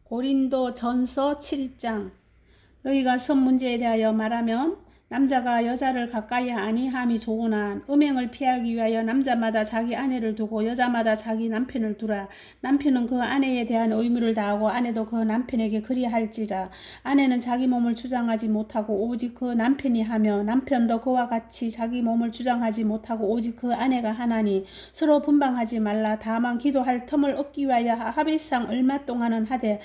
고린도 전서 7장. 너희가 선 문제에 대하여 말하면 남자가 여자를 가까이 아니함이 좋으나 음행을 피하기 위하여 남자마다 자기 아내를 두고 여자마다 자기 남편을 두라. 남편은 그 아내에 대한 의무를 다하고 아내도 그 남편에게 그리할지라. 아내는 자기 몸을 주장하지 못하고 오직 그 남편이 하며 남편도 그와 같이 자기 몸을 주장하지 못하고 오직 그 아내가 하나니 서로 분방하지 말라. 다만 기도할 틈을 얻기 위하여 합의상 얼마 동안은 하되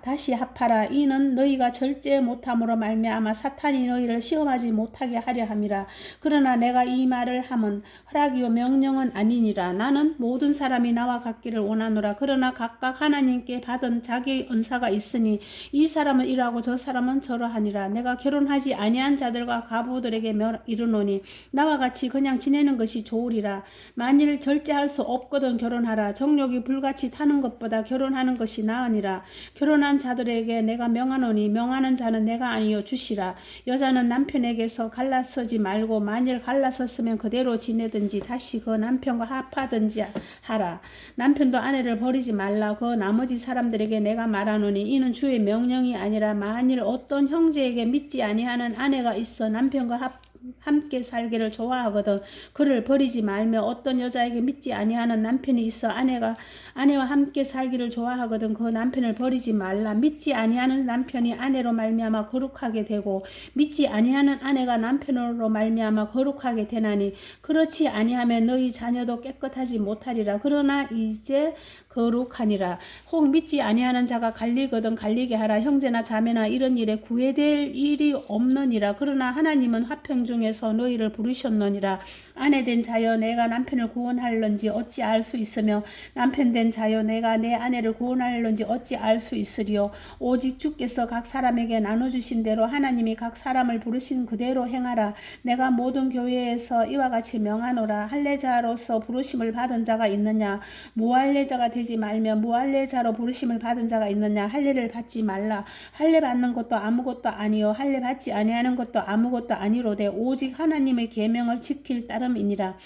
다시 합하라. 이는 너희가 절제 못함으로 말미암아 사탄이 너희를 시험하지 못하게 하려 함이라. 그러나 내가 이 말을 함은 허락이요 명령은 아니니라. 나는 모든 사람이 나와 같기를 원하노라. 그러나 각각 하나님께 받은 자기의 은사가 있으니 이 사람은 이러하고 저 사람은 저러하니라. 내가 결혼하지 아니한 자들과 가부들에게 이르노니 나와 같이 그냥 지내는 것이 좋으리라. 만일 절제할 수 없거든 결혼하라. 정욕이 불같이 타는 것보다 결혼하는 것이 나으니라. 결혼한 자들에게 내가 명하노니 명하는 자는 내가 아니요 주시라. 여자는 남편에게서 갈라서지 말고 만일 갈라섰으면 그대로 지내든지 다시 그 남편과 합하든지 하라. 남편도 아내를 버리지 말라. 그 나머지 사람들에게 내가 말하노니 이는 주의 명령이 아니라 만일 어떤 형제에게 믿지 아니하는 아내가 있어 남편과 함께 살기를 좋아하거든 그를 버리지 말며 어떤 여자에게 믿지 아니하는 남편이 있어 아내와 함께 살기를 좋아하거든 그 남편을 버리지 말라. 믿지 아니하는 남편이 아내로 말미암아 거룩하게 되고 믿지 아니하는 아내가 남편으로 말미암아 거룩하게 되나니 그렇지 아니하면 너희 자녀도 깨끗하지 못하리라. 그러나 이제 거룩하니라. 혹 믿지 아니하는 자가 갈리거든 갈리게 하라. 형제나 자매나 이런 일에 구애될 일이 없느니라. 그러나 하나님은 화평 중에서 너희를 부르셨느니라. 아내 된 자여 내가 남편을 구원할런지 어찌 알 수 있으며 남편 된 자여 내가 내 아내를 구원할런지 어찌 알 수 있으리요. 오직 주께서 각 사람에게 나눠주신 대로 하나님이 각 사람을 부르신 그대로 행하라. 내가 모든 교회에서 이와 같이 명하노라. 할례자로서 부르심을 받은 자가 있느냐. 무할례자가 되지 말며 무할례자로 부르심을 받은 자가 있느냐. 할례를 받지 말라. 할례 받는 것도 아무것도 아니요 할례 받지 아니하는 것도 아무것도 아니로되 오직 하나님의 계명을 지킬 따름이니라.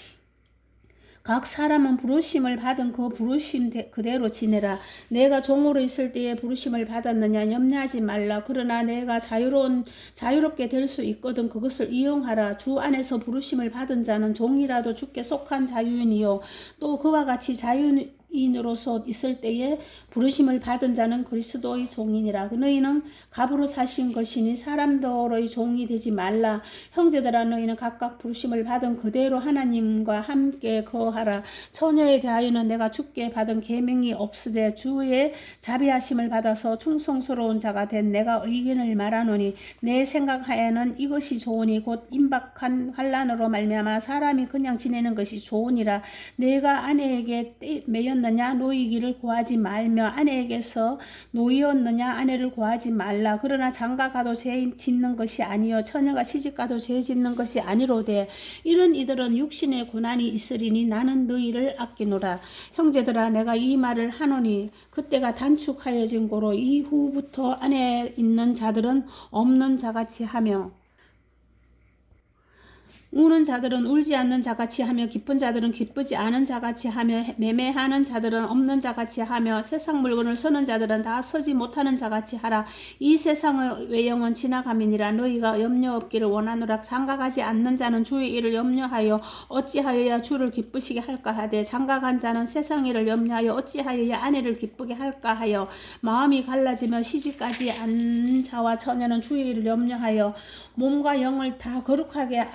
각 사람은 부르심을 받은 그 부르심 그대로 지내라. 내가 종으로 있을 때에 부르심을 받았느냐 염려하지 말라. 그러나 내가 자유롭게 될 수 있거든 그것을 이용하라. 주 안에서 부르심을 받은 자는 종이라도 주께 속한 자유인이요 또 그와 같이 자유인으로서 있을 때에 부르심을 받은 자는 그리스도의 종이니라. 너희는 갑으로 사신 것이니 사람들의 종이 되지 말라. 형제들아 너희는 각각 부르심을 받은 그대로 하나님과 함께 거하라. 처녀에 대하여는 내가 주께 받은 계명이 없으되 주의 자비하심을 받아서 충성스러운 자가 된 내가 의견을 말하노니 내 생각하에는 이것이 좋으니 곧 임박한 환난으로 말미암아 사람이 그냥 지내는 것이 좋으니라. 내가 아내에게 매였느냐 노이기를 구하지 말며 아내에게서 노이었느냐 아내를 구하지 말라. 그러나 장가가도 죄 짓는 것이 아니요 처녀가 시집가도 죄 짓는 것이 아니로되 이런 이들은 육신의 고난이 있으리니 나는 너희를 아끼노라. 형제들아 내가 이 말을 하노니 그때가 단축하여진 고로 이후부터 안에 있는 자들은 없는 자같이 하며 우는 자들은 울지 않는 자같이 하며 기쁜 자들은 기쁘지 않은 자같이 하며 매매하는 자들은 없는 자같이 하며 세상 물건을 서는 자들은 다 서지 못하는 자같이 하라. 이 세상의 외형은 지나감이니라. 너희가 염려 없기를 원하노라. 장가가지 않는 자는 주의 일을 염려하여 어찌하여야 주를 기쁘시게 할까 하되 장가간 자는 세상 일을 염려하여 어찌하여야 아내를 기쁘게 할까 하여 마음이 갈라지며 시집가지 않는 자와 처녀는 주의 일을 염려하여 몸과 영을 다 거룩하게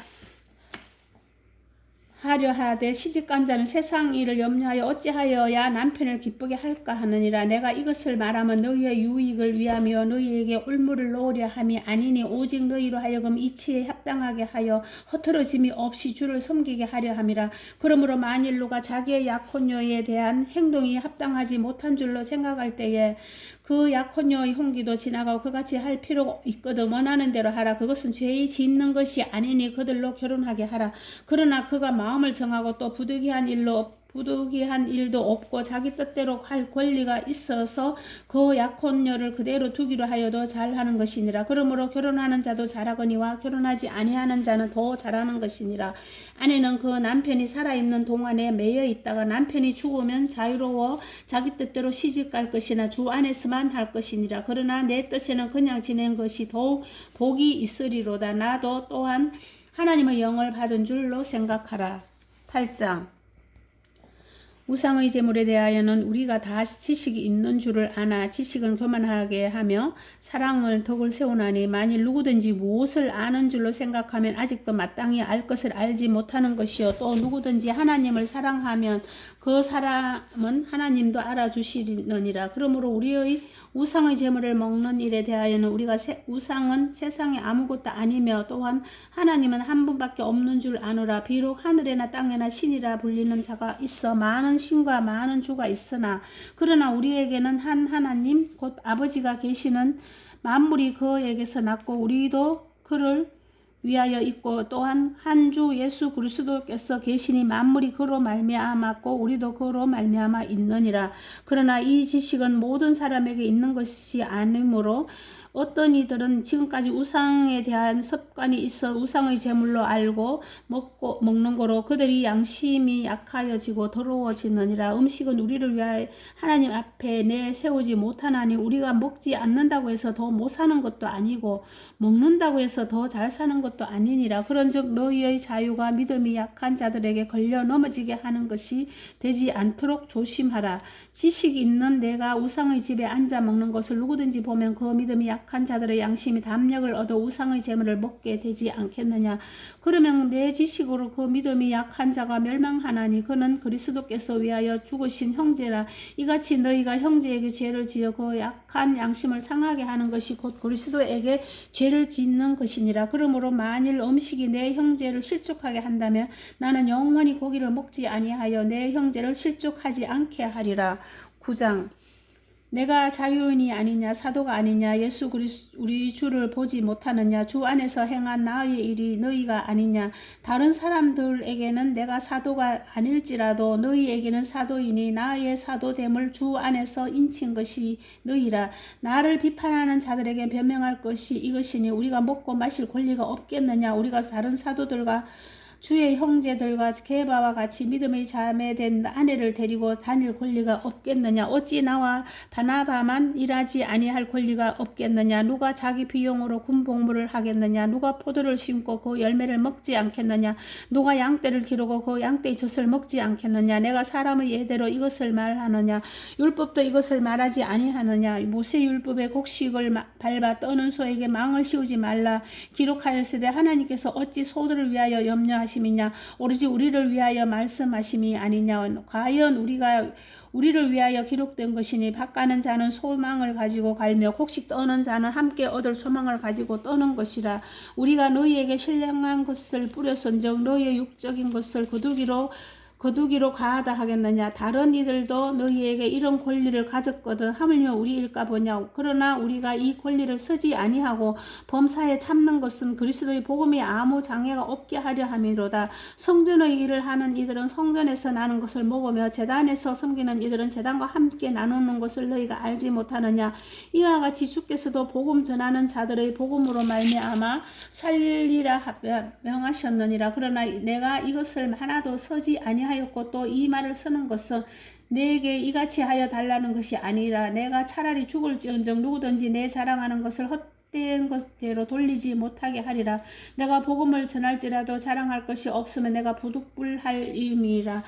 하려 하되 시집간 자는 세상 일을 염려하여 어찌하여야 남편을 기쁘게 할까 하느니라. 내가 이것을 말하면 너희의 유익을 위하며 너희에게 올무를 놓으려 함이 아니니 오직 너희로 하여금 이치에 합당하게 하여 허트러짐이 없이 주를 섬기게 하려 함이라. 그러므로 만일 누가 자기의 약혼녀에 대한 행동이 합당하지 못한 줄로 생각할 때에 그 약혼녀의 홍기도 지나가고 그같이 할 필요가 있거든 원하는 대로 하라. 그것은 죄의 짓는 것이 아니니 그들로 결혼하게 하라. 그러나 그가 마음을 정하고 또 부득이한 일로 부득이한 일도 없고 자기 뜻대로 할 권리가 있어서 그 약혼녀를 그대로 두기로 하여도 잘하는 것이니라. 그러므로 결혼하는 자도 잘하거니와 결혼하지 아니하는 자는 더 잘하는 것이니라. 아내는 그 남편이 살아있는 동안에 매여 있다가 남편이 죽으면 자유로워 자기 뜻대로 시집갈 것이나 주 안에서만 할 것이니라. 그러나 내 뜻에는 그냥 지낸 것이 더욱 복이 있으리로다. 나도 또한 하나님의 영을 받은 줄로 생각하라. 8장. 우상의 제물에 대하여는 우리가 다 지식이 있는 줄을 아나 지식은 교만하게 하며 사랑을 덕을 세우나니 만일 누구든지 무엇을 아는 줄로 생각하면 아직도 마땅히 알 것을 알지 못하는 것이요 또 누구든지 하나님을 사랑하면 그 사람은 하나님도 알아주시느니라. 그러므로 우리의 우상의 제물을 먹는 일에 대하여는 우리가 우상은 세상에 아무것도 아니며 또한 하나님은 한 분밖에 없는 줄 아노라. 비록 하늘에나 땅에나 신이라 불리는 자가 있어 많은 신과 많은 주가 있으나 그러나 우리에게는 한 하나님 곧 아버지가 계시는 만물이 그에게서 났고 우리도 그를 위하여 있고 또한 한 주 예수 그리스도께서 계시니 만물이 그로 말미암았고 우리도 그로 말미암아 있느니라. 그러나 이 지식은 모든 사람에게 있는 것이 아니므로 어떤 이들은 지금까지 우상에 대한 습관이 있어 우상의 제물로 알고 먹는 거로 그들이 양심이 약하여지고 더러워지느니라. 음식은 우리를 위하여 하나님 앞에 내세우지 못하나니 우리가 먹지 않는다고 해서 더 못 사는 것도 아니고 먹는다고 해서 더 잘 사는 것도 아니니라. 그런즉 너희의 자유가 믿음이 약한 자들에게 걸려 넘어지게 하는 것이 되지 않도록 조심하라. 지식이 있는 내가 우상의 집에 앉아 먹는 것을 누구든지 보면 그 믿음이 약한 자들의 양심이 담력을 얻어 우상의 제물을 먹게 되지 않겠느냐. 그러면 내 지식으로 그 믿음이 약한 자가 멸망하나니 그는 그리스도께서 위하여 죽으신 형제라. 이같이 너희가 형제에게 죄를 지어 그 약한 양심을 상하게 하는 것이 곧 그리스도에게 죄를 짓는 것이니라. 그러므로 만일 음식이 내 형제를 실족하게 한다면 나는 영원히 고기를 먹지 아니하여 내 형제를 실족하지 않게 하리라. 9장. 내가 자유인이 아니냐 사도가 아니냐 예수 그리스도 우리 주를 보지 못하느냐 주 안에서 행한 나의 일이 너희가 아니냐. 다른 사람들에게는 내가 사도가 아닐지라도 너희에게는 사도이니 나의 사도됨을 주 안에서 인친 것이 너희라. 나를 비판하는 자들에게 변명할 것이 이것이니 우리가 먹고 마실 권리가 없겠느냐. 우리가 다른 사도들과 주의 형제들과 게바와 같이 믿음의 자매된 아내를 데리고 다닐 권리가 없겠느냐. 어찌 나와 바나바만 일하지 아니할 권리가 없겠느냐. 누가 자기 비용으로 군복무를 하겠느냐. 누가 포도를 심고 그 열매를 먹지 않겠느냐. 누가 양떼를 기르고 그 양떼의 젖을 먹지 않겠느냐. 내가 사람의 예대로 이것을 말하느냐. 율법도 이것을 말하지 아니하느냐. 모세 율법의 곡식을 밟아 떠는 소에게 망을 씌우지 말라 기록하였으되 하나님께서 어찌 소들을 위하여 염려하시느냐. 오로지 우리를 위하여 말씀하심이 아니냐. 과연 우리를 위하여 기록된 것이니 밭가는 자는 소망을 가지고 갈며 곡식 떠는 자는 함께 얻을 소망을 가지고 떠는 것이라. 우리가 너희에게 신령한 것을 뿌렸은즉 너희의 육적인 것을 거두기로 가하다 하겠느냐. 다른 이들도 너희에게 이런 권리를 가졌거든 하물며 우리일까 보냐. 그러나 우리가 이 권리를 쓰지 아니하고 범사에 참는 것은 그리스도의 복음이 아무 장애가 없게 하려 함이로다. 성전의 일을 하는 이들은 성전에서 나는 것을 먹으며 제단에서 섬기는 이들은 제단과 함께 나누는 것을 너희가 알지 못하느냐. 이와 같이 주께서도 복음 전하는 자들의 복음으로 말미암아 살리라 명하셨느니라. 그러나 내가 이것을 하나도 서지 아니하였고 또 이 말을 쓰는 것은 내게 이같이 하여 달라는 것이 아니라 내가 차라리 죽을지언정 누구든지 내 자랑하는 것을 헛된 것대로 돌리지 못하게 하리라. 내가 복음을 전할지라도 자랑할 것이 없으면 내가 부득불할 임이라.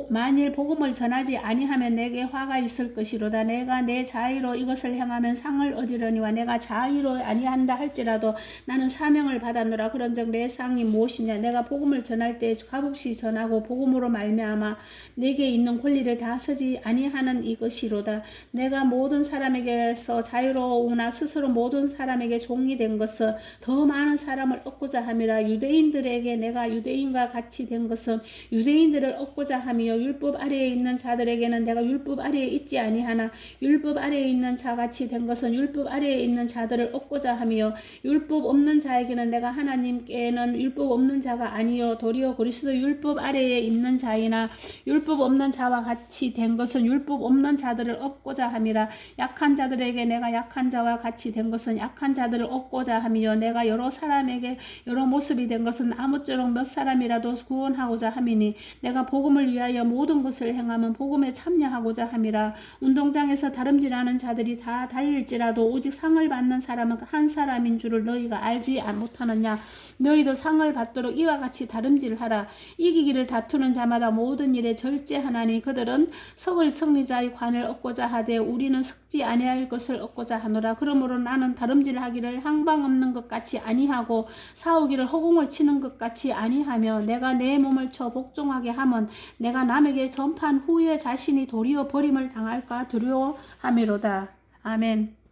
만일 복음을 전하지 아니하면 내게 화가 있을 것이로다. 내가 내 자의로 이것을 행하면 상을 얻으려니와 내가 자의로 아니한다 할지라도 나는 사명을 받았노라. 그런즉 내 상이 무엇이냐. 내가 복음을 전할 때 값없이 전하고 복음으로 말미암아 내게 있는 권리를 다 쓰지 아니하는 이것이로다. 내가 모든 사람에게서 자유로우나 스스로 모든 사람 사람에게 종이 된 것은 더 많은 사람을 얻고자 함이라. 유대인들에게 내가 유대인과 같이 된 것은 유대인들을 얻고자 함이요 율법 아래에 있는 자들에게는 내가 율법 아래에 있지 아니하나 율법 아래에 있는 자같이 된 것은 율법 아래에 있는 자들을 얻고자 함이요 율법 없는 자에게는 내가 하나님께는 율법 없는 자가 아니요 도리어 그리스도 율법 아래에 있는 자이나 율법 없는 자와 같이 된 것은 율법 없는 자들을 얻고자 함이라. 약한 자들에게 내가 약한 자와 같이 된 것은 약한 자들을 얻고자 함이요 내가 여러 사람에게 여러 모습이 된 것은 아무쪼록 몇 사람이라도 구원하고자 함이니 내가 복음을 위하여 모든 것을 행하면 복음에 참여하고자 함이라. 운동장에서 다름질하는 자들이 다 달릴지라도 오직 상을 받는 사람은 한 사람인 줄을 너희가 알지 못하느냐. 너희도 상을 받도록 이와 같이 다름질하라. 이기기를 다투는 자마다 모든 일에 절제하나니 그들은 석을 승리자의 관을 얻고자 하되 우리는 석지 아니할 것을 얻고자 하노라. 그러므로 나는 다름질하기를 향방 없는 것 같이 아니하고 싸우기를 허공을 치는 것 같이 아니하며 내가 내 몸을 쳐 복종하게 하면 내가 남에게 전판 후에 자신이 도리어 버림을 당할까 두려워함이로다. 아멘.